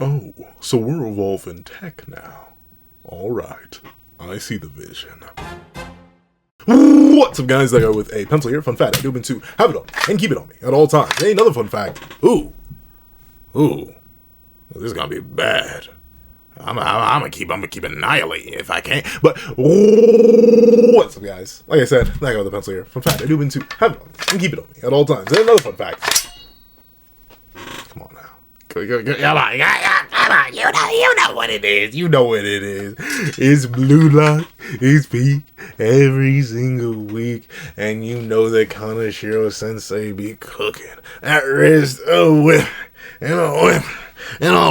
Oh, so we're evolving tech now. Alright, I see the vision. What's up, guys? I go with a pencil here. Fun fact, I do to have it on and keep it on me at all times. Hey, another fun fact. Ooh, this is gonna be bad. I'm gonna keep annihilating if I can. But what's up, guys? Like I said, I go with the pencil here. Fun fact, I do to have it on and keep it on me at all times. And another fun fact. Come on now. Come on, you know what it is. You know what it is. It's Blue Lock. It's peak every single week. And you know that Kanashiro Sensei be cooking that wrist a whip. And a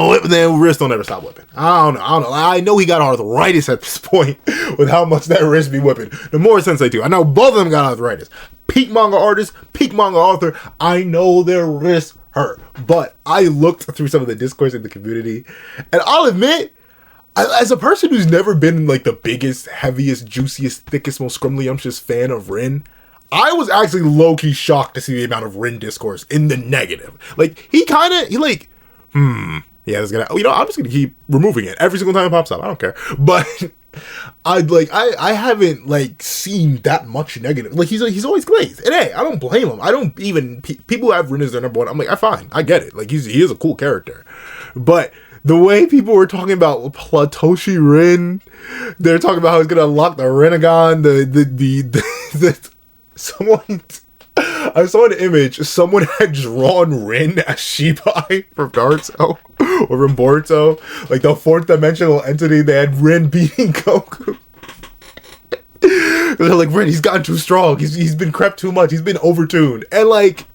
whip, then wrist don't ever stop whipping. I don't know. I know he got arthritis at this point with how much that wrist be whipping. The more Sensei too. I know both of them got arthritis. Peak manga artist, peak manga author. I know their wrists hurt. But I looked through some of the discourse in the community, and I'll admit, as a person who's never been like the biggest, heaviest, juiciest, thickest, most scrumdiddlyumptious fan of Ren, I was actually low-key shocked to see the amount of Ren discourse in the negative. Like, yeah, it's gonna, I'm just gonna keep removing it every single time it pops up. I don't care. But I haven't like seen that much negative. Like he's always glazed, and hey, I don't blame him. I don't even people who have Ren as their number one. I'm like, I'm fine. I get it. Like he is a cool character, but the way people were talking about Platoshi Ren, they're talking about how he's gonna unlock the Renegon. I saw an image. Someone had drawn Ren as Shibai from Naruto or from Boruto, like the fourth dimensional entity. They had Ren beating Goku. They're like, Ren, he's gotten too strong. He's been crept too much. He's been overtuned. And like,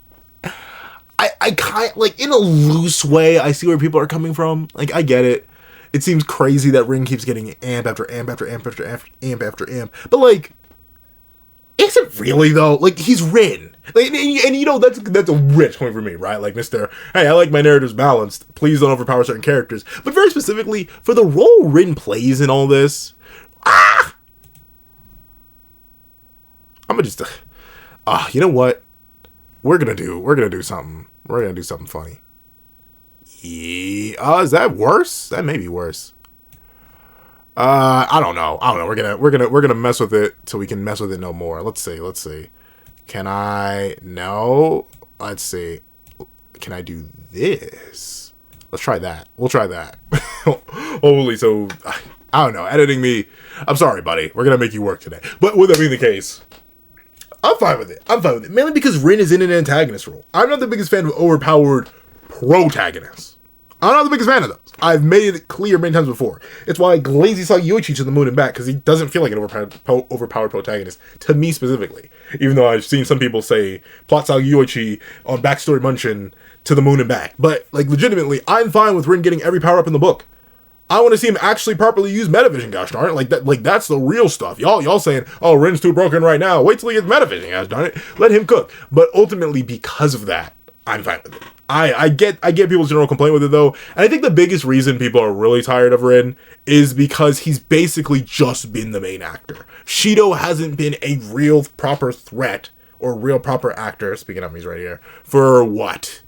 I kind like in a loose way, I see where people are coming from. Like, I get it. It seems crazy that Ren keeps getting amp after amp after amp after amp after amp. But like, is it really though? Like he's Ren, like, and that's a rich point for me, right? Like Mr. Hey, I like my narratives balanced. Please don't overpower certain characters, but very specifically for the role Ren plays in all this. I'm gonna just, you know what? We're gonna do something. We're gonna do something funny. Yeah, is that worse? That may be worse. I don't know. We're gonna mess with it till we can mess with it no more. Let's see. Can I? No. Let's see. Can I do this? Let's try that. We'll try that. Holy, so I don't know. Editing me. I'm sorry, buddy. We're gonna make you work today. But with that being the case, I'm fine with it. Mainly because Ren is in an antagonist role. I'm not the biggest fan of overpowered protagonists. I'm not the biggest fan of those. I've made it clear many times before. It's why I glazy saw Yoichi to the moon and back, because he doesn't feel like an overpowered protagonist, to me specifically. Even though I've seen some people say plot saga Yoichi on Backstory Munchin to the moon and back. But, like, legitimately, I'm fine with Ren getting every power-up in the book. I want to see him actually properly use Metavision, gosh darn it. Like that's the real stuff. Y'all saying, oh, Ren's too broken right now. Wait till he gets Metavision, gosh darn it. Let him cook. But ultimately, because of that, I'm fine with it. I get people's general complaint with it though, and I think the biggest reason people are really tired of Ren is because he's basically just been the main actor. Shido hasn't been a real proper threat or real proper actor, speaking of him, he's right here, for what?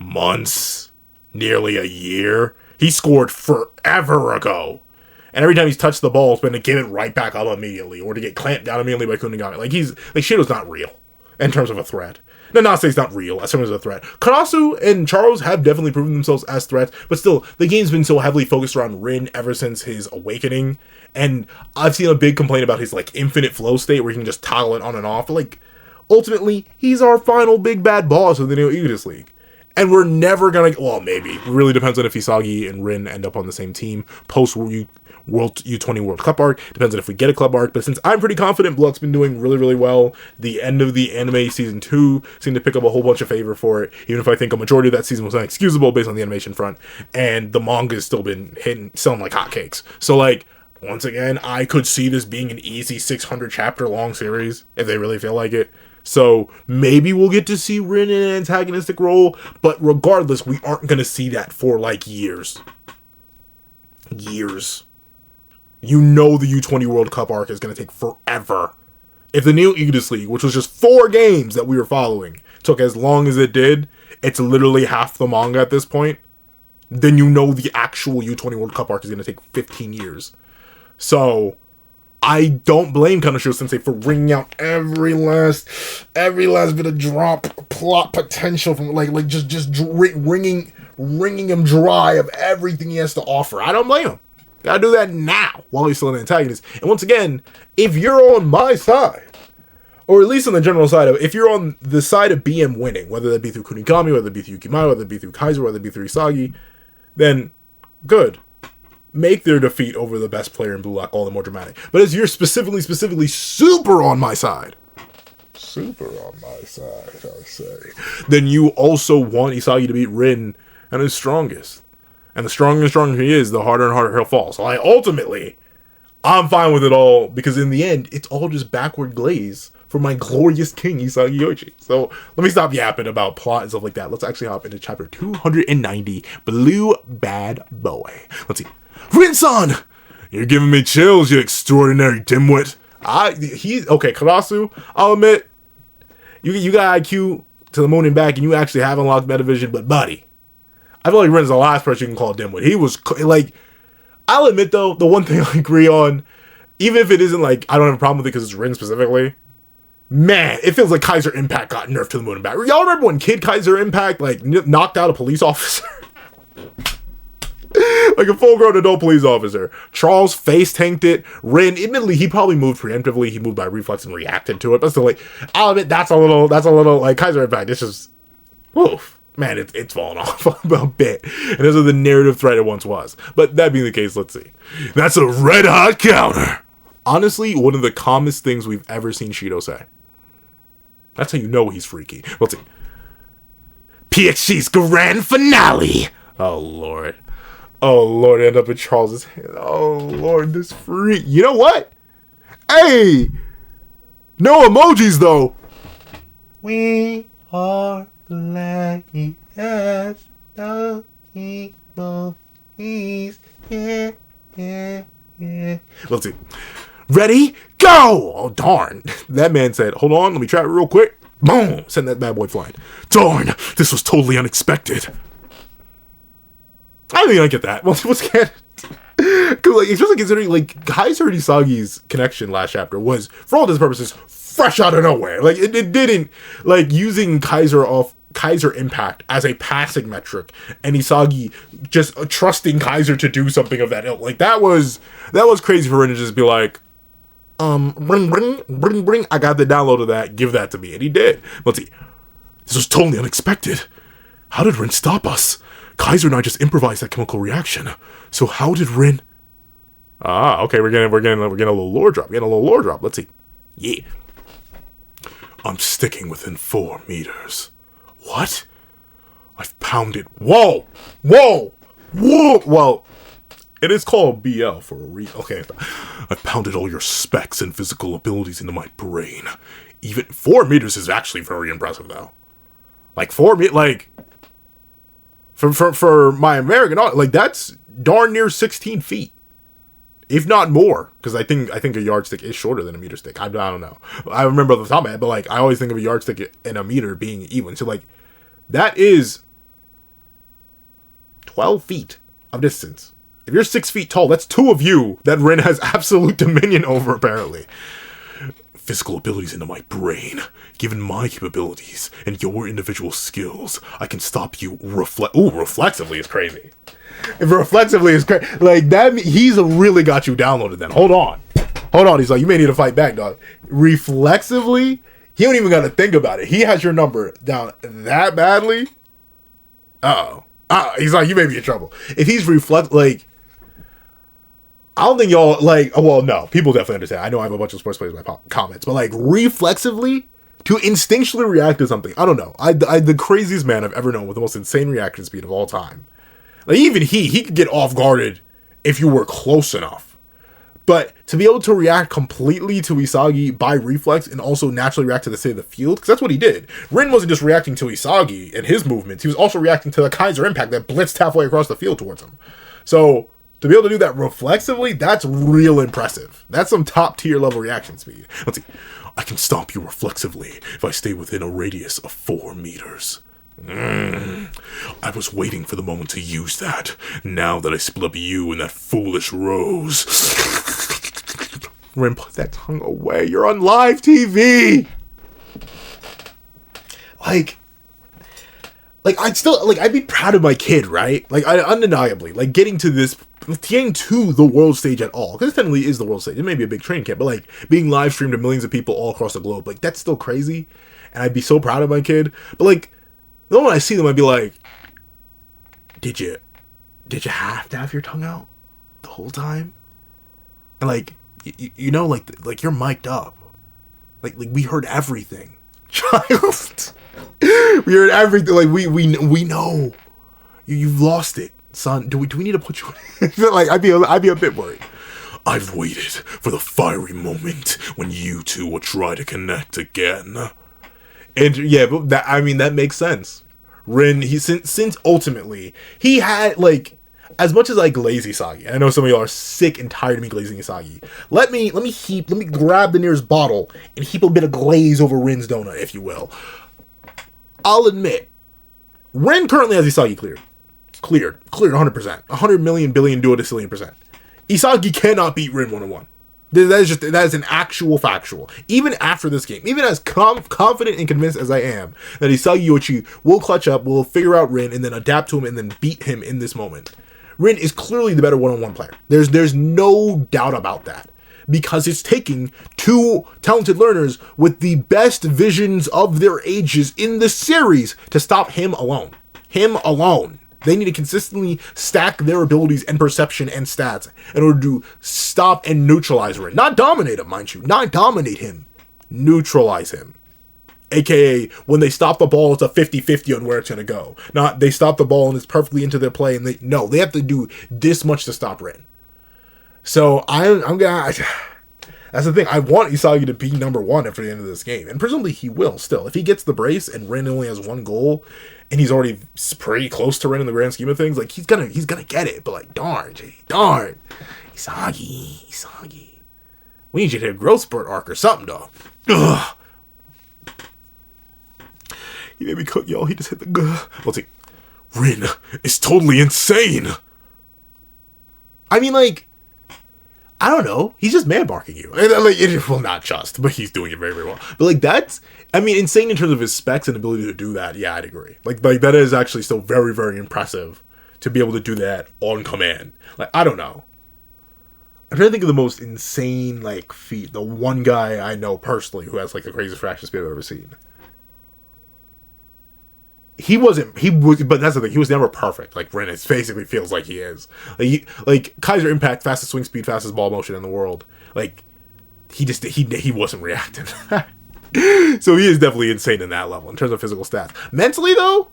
Months? Nearly a year? He scored forever ago. And every time he's touched the ball, it's been to give it right back up immediately, or to get clamped down immediately by Kunigami. Like Shido's not real in terms of a threat. No, not say it's not real, as terms of a threat. Karasu and Charles have definitely proven themselves as threats, but still, the game's been so heavily focused around Ren ever since his awakening, and I've seen a big complaint about his, like, infinite flow state, where you can just toggle it on and off, but, like, ultimately, he's our final big bad boss of the new Aegis League. And we're never gonna, well, maybe. It really depends on if Isagi and Ren end up on the same team post U20 World Cup arc. Depends on if we get a club arc. But since I'm pretty confident Blood's been doing really, really well, the end of the anime season 2 seemed to pick up a whole bunch of favor for it. Even if I think a majority of that season was inexcusable based on the animation front. And the manga's still been selling like hotcakes. So, like, once again, I could see this being an easy 600 chapter long series if they really feel like it. So maybe we'll get to see Ren in an antagonistic role, but regardless, we aren't going to see that for like years. Years. You know the U20 World Cup arc is going to take forever. If the new Aegis League, which was just 4 games that we were following, took as long as it did, it's literally half the manga at this point. then you know the actual U20 World Cup arc is going to take 15 years. So I don't blame Kaneshiro Sensei for wringing out every last bit of drop plot potential from just wringing him dry of everything he has to offer. I don't blame him. Gotta do that now while he's still an antagonist. And once again, if you're on my side, or at least on the general side of it, if you're on the side of BM winning, whether that be through Kunigami, whether it be through Yukimai, whether it be through Kaiser, whether it be through Isagi, then good. Make their defeat over the best player in Blue Lock all the more dramatic. But as you're specifically super on my side, I say, then you also want Isagi to beat Rin at his strongest. And the stronger and stronger he is, the harder and harder he'll fall. So ultimately, I'm fine with it all, because in the end, it's all just backward glaze for my glorious king, Isagi Yoichi. So let me stop yapping about plot and stuff like that. Let's actually hop into chapter 290, Blue Bad Boy. Let's see. Rin-san! You're giving me chills, you extraordinary dimwit. Okay, Karasu, I'll admit, you got IQ to the moon and back, and you actually have unlocked Metavision, but buddy, I feel like Ren's the last person you can call a dimwit. He was, I'll admit though, the one thing I agree on, even if it isn't I don't have a problem with it because it's Rin specifically, man, it feels like Kaiser Impact got nerfed to the moon and back. Y'all remember when Kid Kaiser Impact, knocked out a police officer? Like a full-grown adult police officer. Charles face-tanked it. Rin, admittedly, he probably moved preemptively. He moved by reflex and reacted to it. But still, I'll admit, that's a little, Kaiser Impact. It's just, woof. Man, it's fallen off a bit. And this is the narrative threat it once was. But that being the case, let's see. That's a red-hot counter. Honestly, one of the calmest things we've ever seen Shido say. That's how you know he's freaky. Let's see. PXG's grand finale. Oh, Lord. Oh, Lord, end up in Charles's hand. Oh, Lord, this freak. You know what? Hey! No emojis, though. We are lucky as the emojis. Yeah. Let's see. Ready? Go! Oh, darn. That man said, hold on, let me try it real quick. Boom! Send that bad boy flying. Darn! This was totally unexpected. I think I get that. What's good? Because, especially considering, Kaiser and Isagi's connection last chapter was, for all intents and purposes, fresh out of nowhere. It didn't, using Kaiser Impact as a passing metric, and Isagi just trusting Kaiser to do something of that ilk. That was crazy for him to just be like, bring, I got the download of that, give that to me. And he did. Let's see. This was totally unexpected. How did Rin stop us? Kaiser and I just improvised that chemical reaction. So how did Rin? Okay, we're getting a little lore drop. Let's see. Yeah. I'm sticking within 4 meters. What? I've pounded. Whoa! Well, it is called BL for a reason. Okay, I've pounded all your specs and physical abilities into my brain. Even 4 meters is actually very impressive, though. 4 meters, For my American audience, that's darn near 16 feet, if not more. Because I think a yardstick is shorter than a meter stick. I don't know. I remember off the top of my head, but I always think of a yardstick and a meter being even. So that is 12 feet of distance. If you're 6 feet tall, that's 2 of you that Rin has absolute dominion over, apparently. Physical abilities into my brain. Given my capabilities and your individual skills, I can stop you reflexively is crazy. If reflexively is crazy, that, he's really got you downloaded then. Hold on. He's like, you may need to fight back, dog. Reflexively, he don't even got to think about it. He has your number down that badly. He's like, you may be in trouble. If he's I don't think y'all, no, people definitely understand. I know I have a bunch of sports players in my comments, but, reflexively, to instinctually react to something, I don't know. I the craziest man I've ever known with the most insane reaction speed of all time. Even he could get off-guarded if you were close enough. But to be able to react completely to Isagi by reflex and also naturally react to the state of the field, because that's what he did. Rin wasn't just reacting to Isagi and his movements, he was also reacting to the Kaiser Impact that blitzed halfway across the field towards him. So to be able to do that reflexively, that's real impressive. That's some top-tier level reaction speed. Let's see. I can stomp you reflexively if I stay within a radius of 4 meters. I was waiting for the moment to use that. Now that I split up you and that foolish Rose. Ren, put that tongue away. You're on live TV. I'd be proud of my kid, right? Like, undeniably, like, getting to the world stage at all. Because it technically is the world stage. It may be a big training camp, but, like, being live streamed to millions of people all across the globe, like, that's still crazy. And I'd be so proud of my kid. But, like, the moment I see them, I'd be like, did you have to have your tongue out the whole time? And, like, you know, like, you're mic'd up. Like, we heard everything. Child. We heard everything. Like, we know. You've lost it, son. Do we need to put you in? Like, I'd be a bit worried. I've waited for the fiery moment when you two will try to connect again. And yeah, but that makes sense. Ren, since ultimately he had, like, as much as I glaze Isagi, I know some of y'all are sick and tired of me glazing Isagi. Let me grab the nearest bottle and heap a bit of glaze over Ren's donut, if you will. I'll admit, Ren currently has Isagi cleared 100%, 100 million billion duodecillion %. Isagi cannot beat Ren 1-on-1. That is an actual factual. Even after this game, even as confident and convinced as I am that Isagi Yoichi will clutch up, will figure out Ren, and then adapt to him and then beat him in this moment. Ren is clearly the better 1-on-1 player. There's no doubt about that. Because it's taking two talented learners with the best visions of their ages in the series to stop him alone. Him alone. They need to consistently stack their abilities and perception and stats in order to stop and neutralize Ren. Not dominate him, mind you. Not dominate him. Neutralize him. AKA, when they stop the ball, it's a 50-50 on where it's going to go. Not, they stop the ball and it's perfectly into their play, and they have to do this much to stop Ren. So, I'm gonna... That's the thing. I want Isagi to be number one after the end of this game. And presumably he will still. If he gets the brace and Ren only has one goal, and he's already pretty close to Ren in the grand scheme of things, like, he's gonna get it. But, like, darn. Isagi. We need you to hit a growth spurt arc or something, dog. Ugh. He made me cook, y'all. He just hit the... Let's see. Ren is totally insane. I mean, like... I don't know. He's just man-barking you. Well, not just, but he's doing it very, very well. But, like, that's... I mean, insane in terms of his specs and ability to do that. Yeah, I'd agree. Like that is actually still very, very impressive to be able to do that on command. Like, I don't know. I'm trying to think of the most insane, like, feat. The one guy I know personally who has, like, the craziest fraction speed I've ever seen. But that's the thing, he was never perfect. Like, Ren, it basically feels like he is. Like Kaiser Impact, fastest swing speed, fastest ball motion in the world. Like, he wasn't reacting. So he is definitely insane in that level, in terms of physical stats. Mentally, though,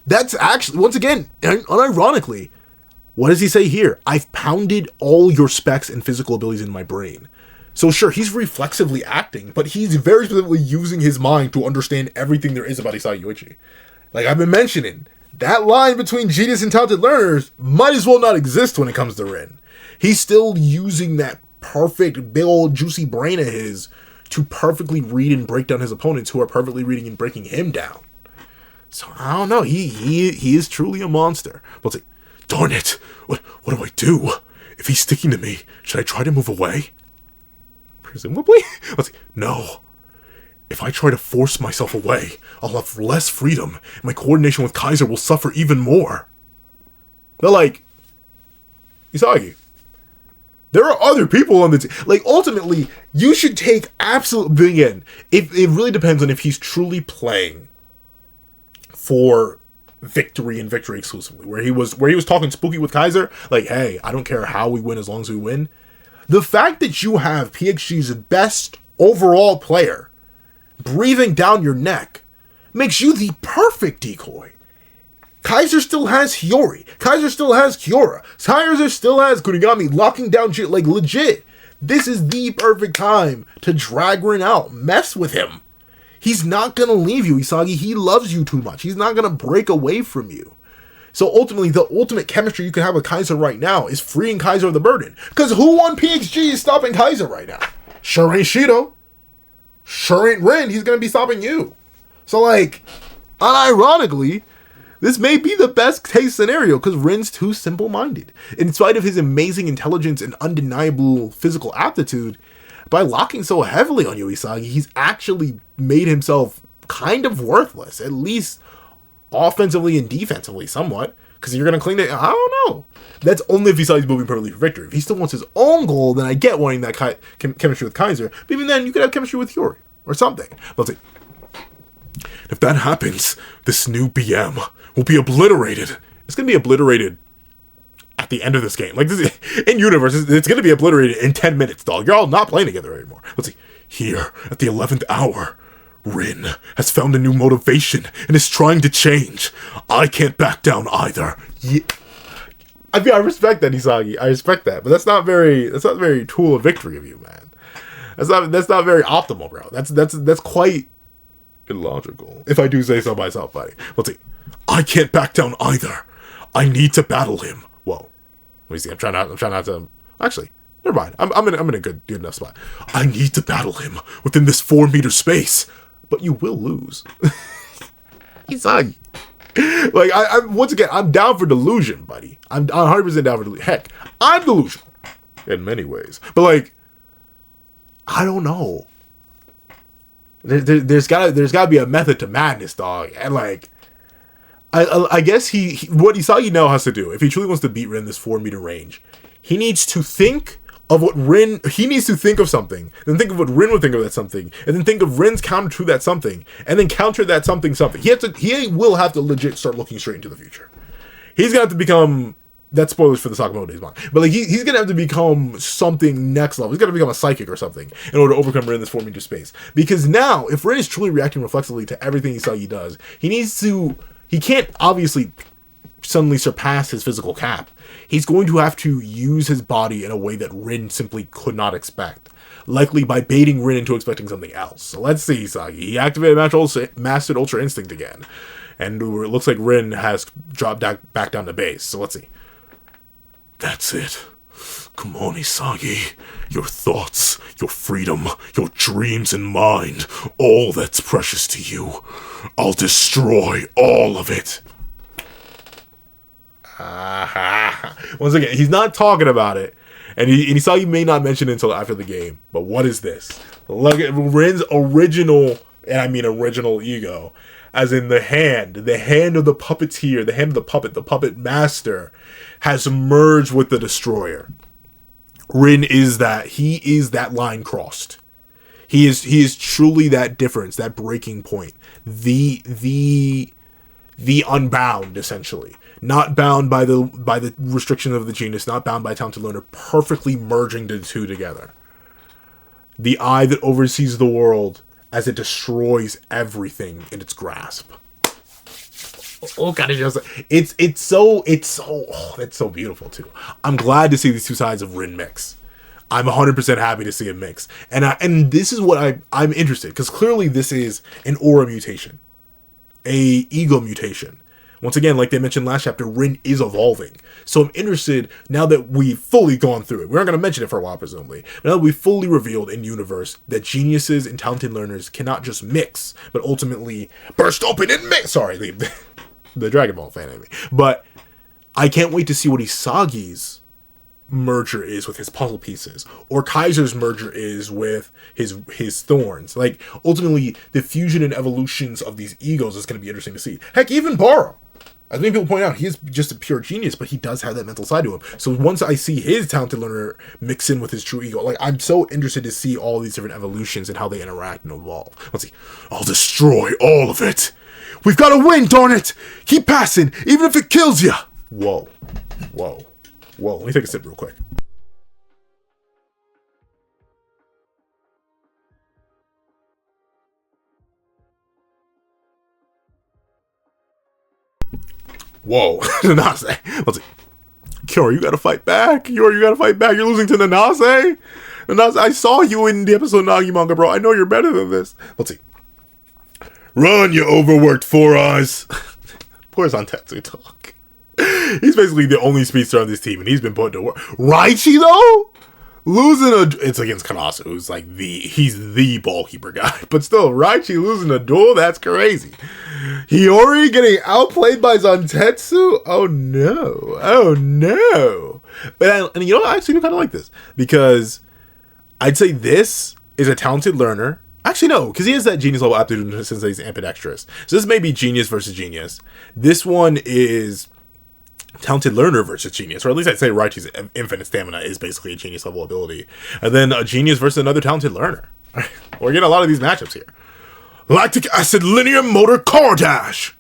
that's actually, once again, unironically, what does he say here? I've pounded all your specs and physical abilities in my brain. So sure, he's reflexively acting, but he's very specifically using his mind to understand everything there is about Isagi Yoichi. Like I've been mentioning, that line between genius and talented learners might as well not exist when it comes to Ren. He's still using that perfect, big old juicy brain of his to perfectly read and break down his opponents who are perfectly reading and breaking him down. So I don't know, he is truly a monster. But it's like, darn it, what do I do? If he's sticking to me, should I try to move away? Presumably? I was like, no. If I try to force myself away, I'll have less freedom, and my coordination with Kaiser will suffer even more. They're like, Isagi, there are other people on the team. Like, ultimately, you should take absolute... Again, it really depends on if he's truly playing for victory and victory exclusively. Where he was talking spooky with Kaiser, like, hey, I don't care how we win as long as we win. The fact that you have PXG's best overall player breathing down your neck makes you the perfect decoy. Kaiser still has Hiyori. Kaiser still has Kiora. Kaiser still has Kunigami locking down shit. Like, legit, this is the perfect time to drag Ren out. Mess with him. He's not going to leave you, Isagi. He loves you too much. He's not going to break away from you. So ultimately, the ultimate chemistry you can have with Kaiser right now is freeing Kaiser of the burden. Because who on PXG is stopping Kaiser right now? Sure ain't Shido. Sure ain't Ren. He's going to be stopping you. So, like, unironically, This may be the best case scenario because Ren's too simple-minded. In spite of his amazing intelligence and undeniable physical aptitude, by locking so heavily on you, Isagi, he's actually made himself kind of worthless, at least offensively and defensively somewhat, because you're going to cling to, I don't know. That's only if Isagi's moving perfectly for victory. If he still wants his own goal, then I get wanting that chemistry with Kaiser, but even then, you could have chemistry with Yuri, or something. Let's see. If that happens, this new BM will be obliterated. It's going to be obliterated at the end of this game. Like, this is, in universe, it's going to be obliterated in 10 minutes, dog. You're all not playing together anymore. Let's see. Here, at the 11th hour, Rin has found a new motivation and is trying to change. I can't back down either. Yeah. I mean, I respect that, Isagi. I respect that. But that's not very tool of victory of you, man. That's not very optimal, bro. That's quite illogical, if I do say so myself, buddy. Let's see. I can't back down either. I need to battle him. Whoa. Let me see. I'm trying not to. Actually, never mind. I'm in a good enough spot. I need to battle him within this 4-meter space, but you will lose. Isagi. Like, I once again, I'm down for delusion, buddy. I'm 100% down for delusion. Heck, I'm delusional in many ways, but like, I don't know. There's gotta be a method to madness, dog. And like, I guess what Isagi now has to do, if he truly wants to beat Rin this 4-meter range, he needs to think of what Rin, he needs to think of something, then think of what Rin would think of that something, and then think of Rin's counter to that something, and then counter that something. He will have to legit start looking straight into the future. He's gonna have to become, that's spoilers for the Sakamoto Days manga, but like he's gonna have to become something next level. He's gonna become a psychic or something in order to overcome Rin in this 4-meter space. Because now, if Rin is truly reacting reflexively to everything Isagi does, he can't obviously suddenly surpass his physical cap. He's going to have to use his body in a way that Rin simply could not expect. Likely by baiting Rin into expecting something else. So let's see, Isagi. He activated Mastered Ultra Instinct again. And it looks like Rin has dropped back down to base. So let's see. That's it. Come on, Isagi. Your thoughts, your freedom, your dreams and mind, all that's precious to you. I'll destroy all of it. Once again, he's not talking about it. And Isagi may not mention it until after the game. But what is this? Look at Rin's original, and I mean original ego. As in the hand of the puppeteer, the hand of the puppet master, has merged with the destroyer. Rin is that. He is that line crossed. He is truly that difference, that breaking point. The unbound, essentially. Not bound by the restrictions of the genius, not bound by talented learner, perfectly merging the two together. The eye that oversees the world as it destroys everything in its grasp. Oh god, it's so that's so beautiful too. I'm glad to see these two sides of Rin mix. I'm 100% happy to see it mix. And this is what I'm interested, because clearly this is an aura mutation. A ego mutation. Once again, like they mentioned last chapter, Rin is evolving. So I'm interested, now that we've fully gone through it, we're not going to mention it for a while presumably, but now that we've fully revealed in universe that geniuses and talented learners cannot just mix, but ultimately burst open and mix. Sorry, the Dragon Ball fan in me. But I can't wait to see what Isagi's merger is with his puzzle pieces, or Kaiser's merger is with his thorns. Like, ultimately, the fusion and evolutions of these egos is going to be interesting to see. Heck, even Baro, as many people point out, he is just a pure genius, but he does have that mental side to him. So once I see his talented learner mix in with his true ego, like, I'm so interested to see all these different evolutions and how they interact and evolve. Let's see. I'll destroy all of it. We've got to win, darn it! Keep passing, even if it kills you! Whoa. Let me take a sip real quick. Whoa. Nanase. Let's see. Kyo, you gotta fight back. You gotta fight back. You're losing to Nanase? Nanase, I saw you in the episode Nagi manga, bro. I know you're better than this. Let's see. Run, you overworked Four Eyes. Poor Zantetsu talk. He's basically the only speedster on this team, and he's been put to work. Right, Shido? losing it's against Kanasu, who's like he's the ballkeeper guy. But still, Raichi losing a duel, that's crazy. Hiyori getting outplayed by Zantetsu? Oh no. Oh no. But and you know, I actually do kind of like this, because I'd say this is a talented learner. Actually, no, because he has that genius level aptitude since he's ambidextrous. So this may be genius versus genius. This one is talented learner versus genius, or at least I'd say Raichi's infinite stamina is basically a genius level ability. And then a genius versus another talented learner. We're getting a lot of these matchups here. Lactic acid linear motor car dash.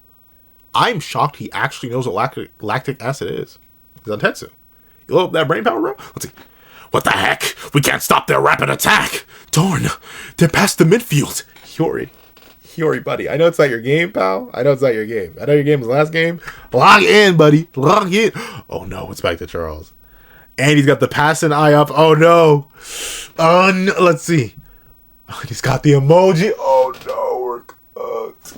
I'm shocked he actually knows what lactic acid is. Zantetsu. You load up that brain power, bro? Let's see. What the heck? We can't stop their rapid attack. Darn, they're past the midfield. Hiyori, buddy. I know it's not your game, pal. I know it's not your game. I know your game was last game. Log in, buddy. Log in. Oh no, it's back to Charles. And he's got the passing eye up. Oh no. Oh no. Let's see. Oh, he's got the emoji. Oh no, we're cooked.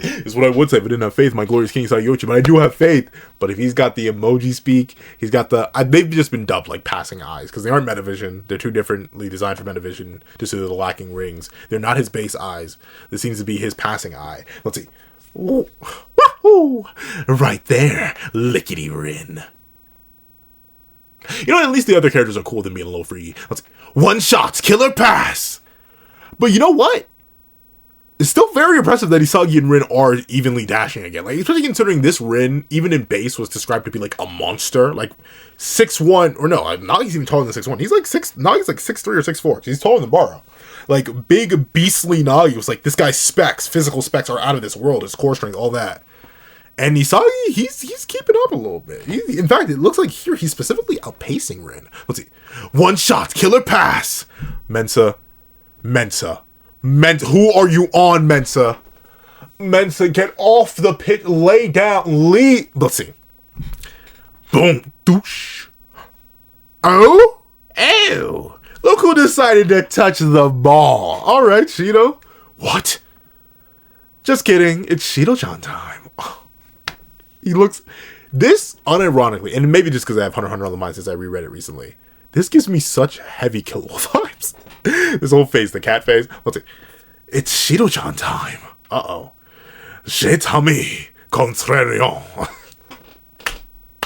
Is what I would say if I didn't have faith in my glorious King Sayochi, but I do have faith. But if he's got the emoji speak, he's got the... they've just been dubbed like passing eyes, because they aren't Metavision. They're too differently designed for Metavision, just due to the lacking rings. They're not his base eyes. This seems to be his passing eye. Let's see. Ooh. Wahoo! Right there. Lickety Rin. You know, at least the other characters are cool than being a little freaky. Let's see. One shot, killer pass. But you know what? It's still very impressive that Isagi and Rin are evenly dashing again. Like, especially considering this Rin, even in base, was described to be like a monster. Like 6'1", or no, now he's even taller than 6'1". He's like 6. Now he's like 6'3" or 6'4". He's taller than Baro. Like big beastly Nagi was like, this guy's specs, physical specs are out of this world. His core strength, all that. And Isagi, he's keeping up a little bit. In fact, it looks like here he's specifically outpacing Rin. Let's see. One shot, killer pass. Mensa. Who are you on, Mensa? Mensa, get off the pitch. Lay down. Lead. Let's see. Boom. Doosh. Oh? Ew. Look who decided to touch the ball. All right, Shido. What? Just kidding. It's Shido-chan time. He looks... This, unironically, and maybe just because I have Hunter x Hunter on the mind since I reread it recently, this gives me such heavy Kill Wolf vibes. This whole face, the cat face. Let's see. It's Shido-chan time. Uh-oh. Je t'aime, contrariant.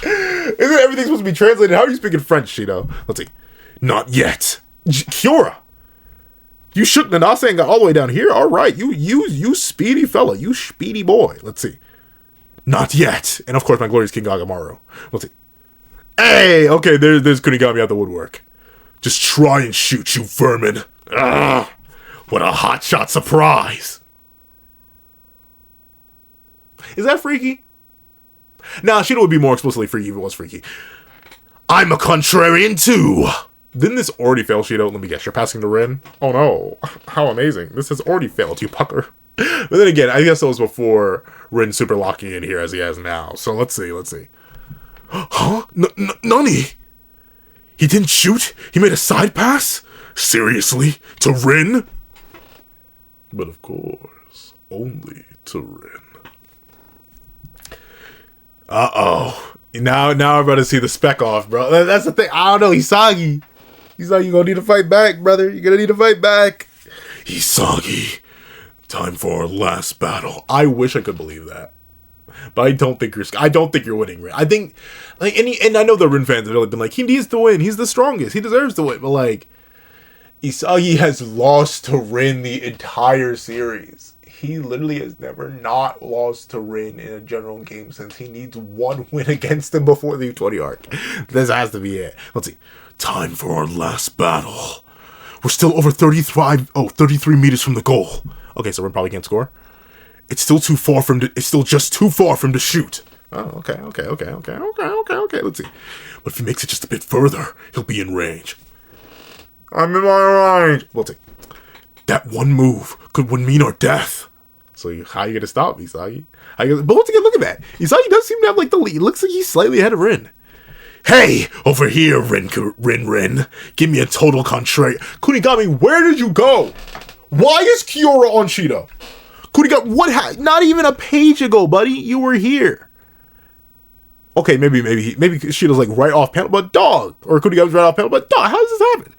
Isn't everything supposed to be translated? How are you speaking French, Shido? Let's see. Not yet. Kiora. You shook Nanase and got all the way down here? All right. You speedy fella. You speedy boy. Let's see. Not yet. And of course, my glorious King Gagamaru. Let's see. Hey! Okay, there's Kunigami out the woodwork. Just try and shoot, you vermin. Ah, what a hotshot surprise. Is that freaky? Nah, Shido would be more explicitly freaky if it was freaky. I'm a contrarian too. Didn't this already fail, Shido? Let me guess, you're passing to Rin? Oh no, how amazing. This has already failed, you pucker. But then again, I guess that was before Rin super locking in here as he has now. So let's see. Huh? Nani? He didn't shoot? He made a side pass? Seriously? To Rin? But of course, only to Rin. Uh-oh. Now we're about to see the spec off, bro. That's the thing. I don't know, Isagi. Isagi, you're gonna need to fight back, brother. You're gonna need to fight back. Isagi. Time for our last battle. I wish I could believe that. But I don't think you're winning, Rin. I think, like, and I know the Rin fans have really been like, he needs to win. He's the strongest. He deserves to win. But like, Isagi has lost to Rin the entire series. He literally has never not lost to Rin in a general game since he needs one win against him before the U20 arc. This has to be it. Let's see. Time for our last battle. We're still over 33 meters from the goal. Okay, so Rin probably can't score. It's still just too far from the shoot. Oh, okay. Let's see. But if he makes it just a bit further, he'll be in range. I'm in my range. Let's see. That one move could mean our death. So how are you gonna stop me, Isagi? But once again, look at that. Isagi does seem to have like the lead. It looks like he's slightly ahead of Rin. Hey, over here, Rin. Give me a total contrary. Kunigami, where did you go? Why is Kiora on Shido? Kunigami, not even a page ago, buddy. You were here. Okay, maybe Shido's like right off panel, but dog. Or Kunigami's right off panel, but dog. How does this happen?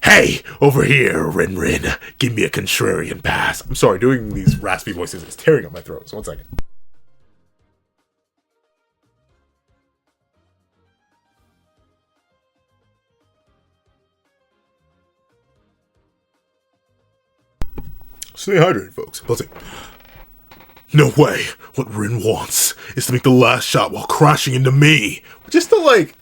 Hey, over here, Ren. Give me a contrarian pass. I'm sorry, doing these raspy voices is tearing up my throat. So 1 second. Stay hydrated, folks. Let's see. No way. What Ren wants is to make the last shot while crashing into me. Just to, like...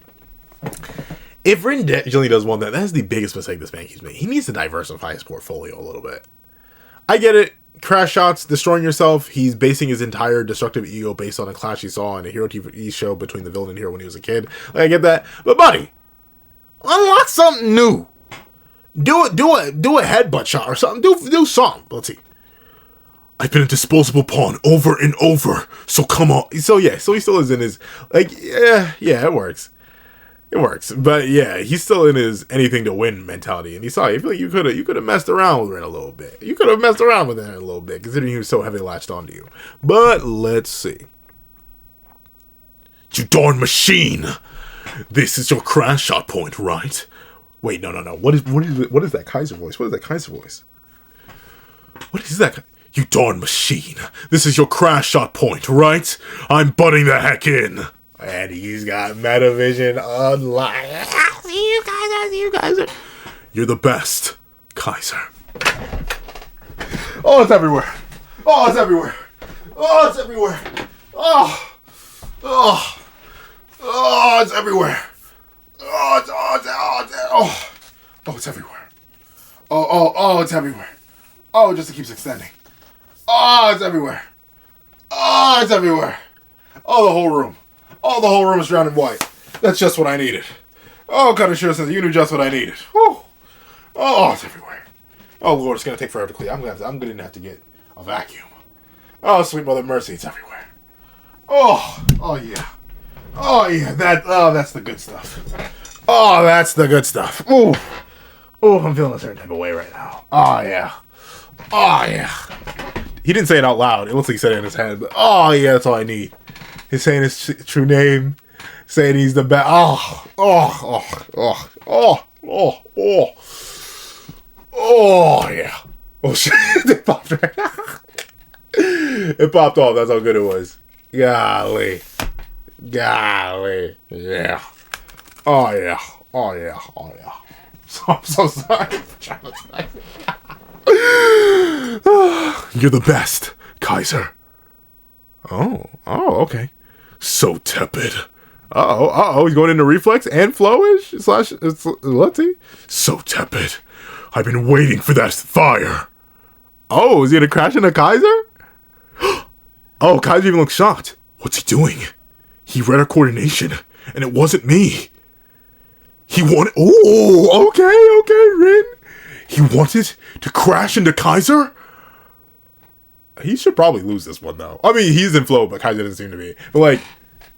If Ren generally does want that, that's the biggest mistake this man keeps making. He needs to diversify his portfolio a little bit. I get it. Crash shots, destroying yourself. He's basing his entire destructive ego based on a clash he saw in a Hero TV show between the villain and hero when he was a kid. Like, I get that. But, buddy, unlock something new. Do a headbutt shot or something. Do something. Let's see. I've been a disposable pawn over and over. So come on. So yeah, so he still is in his, like, yeah, it works. It works. But yeah, he's still in his anything to win mentality. And you saw, I feel like you could have messed around with Ren a little bit. You could have messed around with Ren a little bit, considering he was so heavily latched onto you. But let's see. You darn machine. This is your crash shot point, right? Wait, no. What is that Kaiser voice? What is that Kaiser voice? What is that? You darn machine. This is your crash shot point, right? I'm butting the heck in. And he's got Metavision online. You guys are. You're the best, Kaiser. Oh, it's everywhere. Oh, it's everywhere. Oh, it's everywhere. Oh, it's everywhere. It's everywhere. It's everywhere. Oh, it just keeps extending. Oh, it's everywhere. Oh, it's everywhere. Oh, the whole room. Oh, the whole room is drowned in white. That's just what I needed. Oh, Kaneshiro says you knew just what I needed. Whew. Oh, it's everywhere. Oh, Lord, it's going to take forever to clean. I'm going to have to get a vacuum. Oh, sweet Mother Mercy, it's everywhere. Oh, yeah. Oh, yeah, that's the good stuff. Oh, that's the good stuff. Ooh. Oh, I'm feeling a certain type of way right now. Oh, yeah. Oh, yeah. He didn't say it out loud. It looks like he said it in his head, but oh, yeah, that's all I need. He's saying his true name, saying he's the best. Oh, yeah. Oh, shit. It popped right. It popped off. That's how good it was. Golly. Yeah. Oh, yeah. I'm so sorry. You're the best, Kaiser. Oh, okay. So tepid. He's going into reflex and flowish / let's see. So tepid. I've been waiting for that fire. Oh, is he gonna crash into Kaiser? Oh, Kaiser even looks shocked. What's he doing? He read our coordination, and it wasn't me. He wanted... Oh, okay, Ren. He wanted to crash into Kaiser? He should probably lose this one, though. I mean, he's in flow, but Kaiser doesn't seem to be. But, like,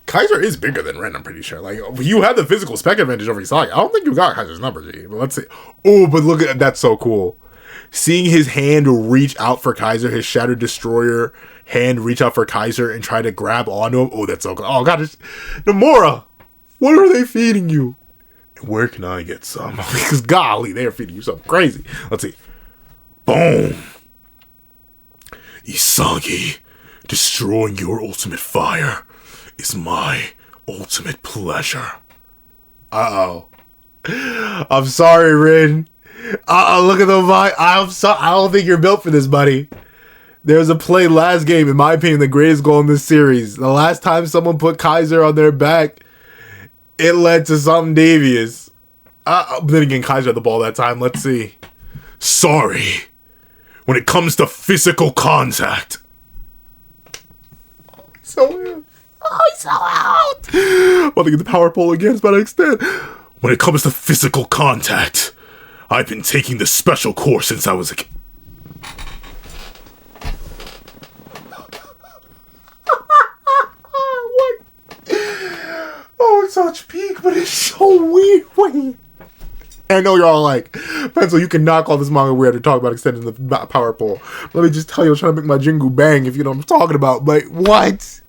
Kaiser is bigger than Ren, I'm pretty sure. Like, you had the physical spec advantage over Isagi. I don't think you got Kaiser's numbers, G. But let's see. Oh, but look at... That's so cool. Seeing his hand reach out for Kaiser, his Shattered Destroyer hand reach out for Kaiser and try to grab onto him. Oh, that's so cool. Oh, God. Nomura, what are they feeding you? And where can I get some? Because, golly, they are feeding you something crazy. Let's see. Boom. Isagi, destroying your ultimate fire is my ultimate pleasure. Uh-oh. I'm sorry, Ren. Look at the vibe. I don't think you're built for this, buddy. There was a play last game, in my opinion, the greatest goal in this series. The last time someone put Kaiser on their back, it led to something devious. But then again, Kaiser had the ball that time. Let's see. Sorry. When it comes to physical contact. So out. Want to get the power pole again? It's about to extend. When it comes to physical contact, I've been taking the special course since I was a kid. What? Oh, it's such peak, but it's so weird. Wait. I know y'all like, Pencil, you can knock all this manga weird to talk about extending the power pole. Let me just tell you, I'm trying to make my Jingu bang if you know what I'm talking about. But what?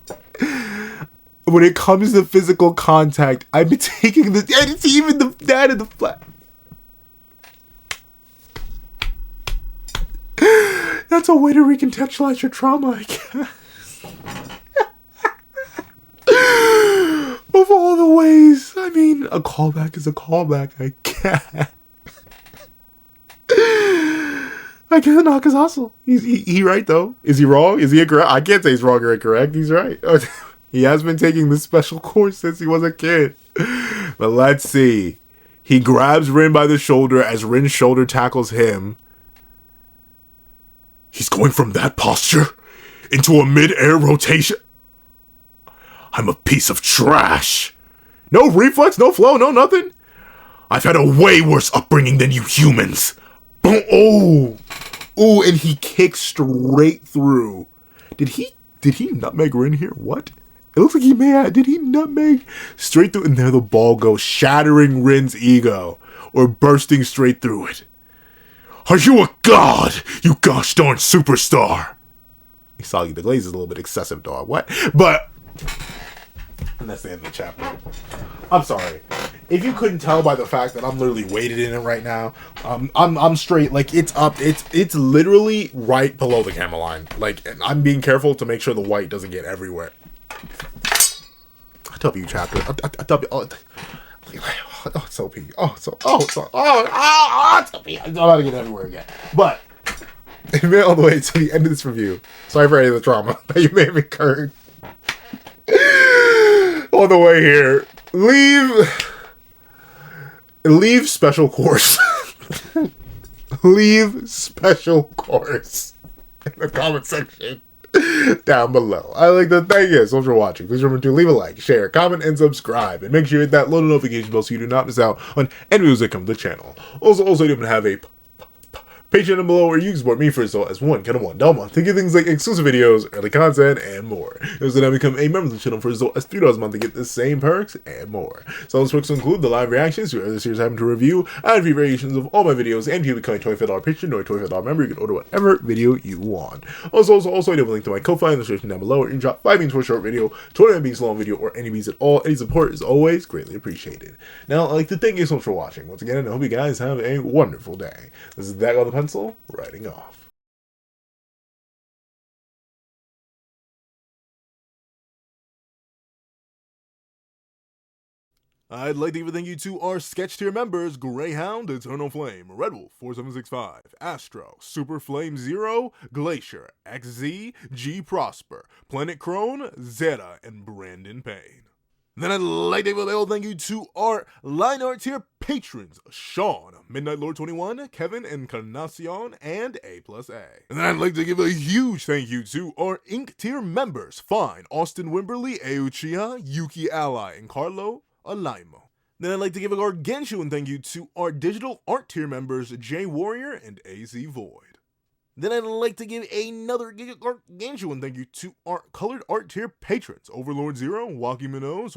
When it comes to physical contact, I've been taking this, and it's even the dad in the flat. That's a way to recontextualize your trauma, I guess. Of all the ways, I mean, a callback is a callback, I guess. I guess knock his hustle. He right though. Is he wrong? Is he incorrect? I can't say he's wrong or incorrect. He's right. He has been taking this special course since he was a kid. But let's see. He grabs Rin by the shoulder as Rin's shoulder tackles him. He's going from that posture into a mid-air rotation. I'm a piece of trash. No reflex, no flow, no nothing. I've had a way worse upbringing than you humans. Boom. Oh, and he kicks straight through. Did he nutmeg Rin here? What? It looks like he may have. Did he nutmeg straight through? And there the ball goes, shattering Rin's ego, or bursting straight through it. Are you a god, you gosh darn superstar? Isagi, the glaze is a little bit excessive, dog. What? But, and that's the end of the chapter. I'm sorry. If you couldn't tell by the fact that I'm literally weighted in it right now, I'm straight. Like, it's up. It's literally right below the camera line. Like, and I'm being careful to make sure the white doesn't get everywhere. W chapter. It's OP. It's OP. I'm about to get everywhere again. But it made all the way to the end of this review. Sorry for any of the trauma that you may have incurred. All the way here. Leave special course. Leave special course in the comment section down below. I like to thank you so much for watching. Please remember to leave a like, share, comment, and subscribe. And make sure you hit that little notification bell so you do not miss out on any videos that come to the channel. Also, you even have a Patreon down below where you can support me for as low as $1 a month to get things like exclusive videos, early content, and more. You also now become a member of the channel for as low as $3 a month to get the same perks and more. So those perks include the live reactions to other series I happen to review, and free variations of all my videos, and if you become a $25 patron or a $25 member, you can order whatever video you want. Also, I have a link to my Ko-Fi in the description down below where you can drop 5 beans for a short video, 29 beans for a long video, or any beans at all. Any support is always greatly appreciated. Now, I'd like to thank you so much for watching. Once again, I hope you guys have a wonderful day. This is That Guy with the Pencil, writing off. I'd like to give a thank you to our sketch tier members: Greyhound, Eternal Flame, Red Wolf 4765, Astro, Super Flame Zero, Glacier, XZ, G Prosper, Planet Crone, Zeta, and Brandon Payne. Then I'd like to give a little thank you to our line art tier patrons: Sean, Midnight Lord 21, Kevin, Encarnacion, and A+A. And then I'd like to give a huge thank you to our Ink tier members: Fine, Austin Wimberly, Euchiha, Yuki Ally, and Carlo Alaimo. Then I'd like to give a gargantuan thank you to our digital art tier members: J Warrior and AZ Void. Then I'd like to give another gargantuan thank you to our colored art tier patrons: Overlord Zero, Waki Minoz,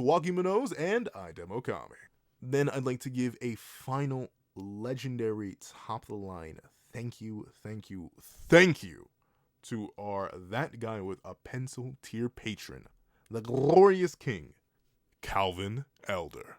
and iDemokami. Then I'd like to give a final legendary top of the line thank you to our That Guy with a Pencil tier patron, the glorious king, Calvin Elder.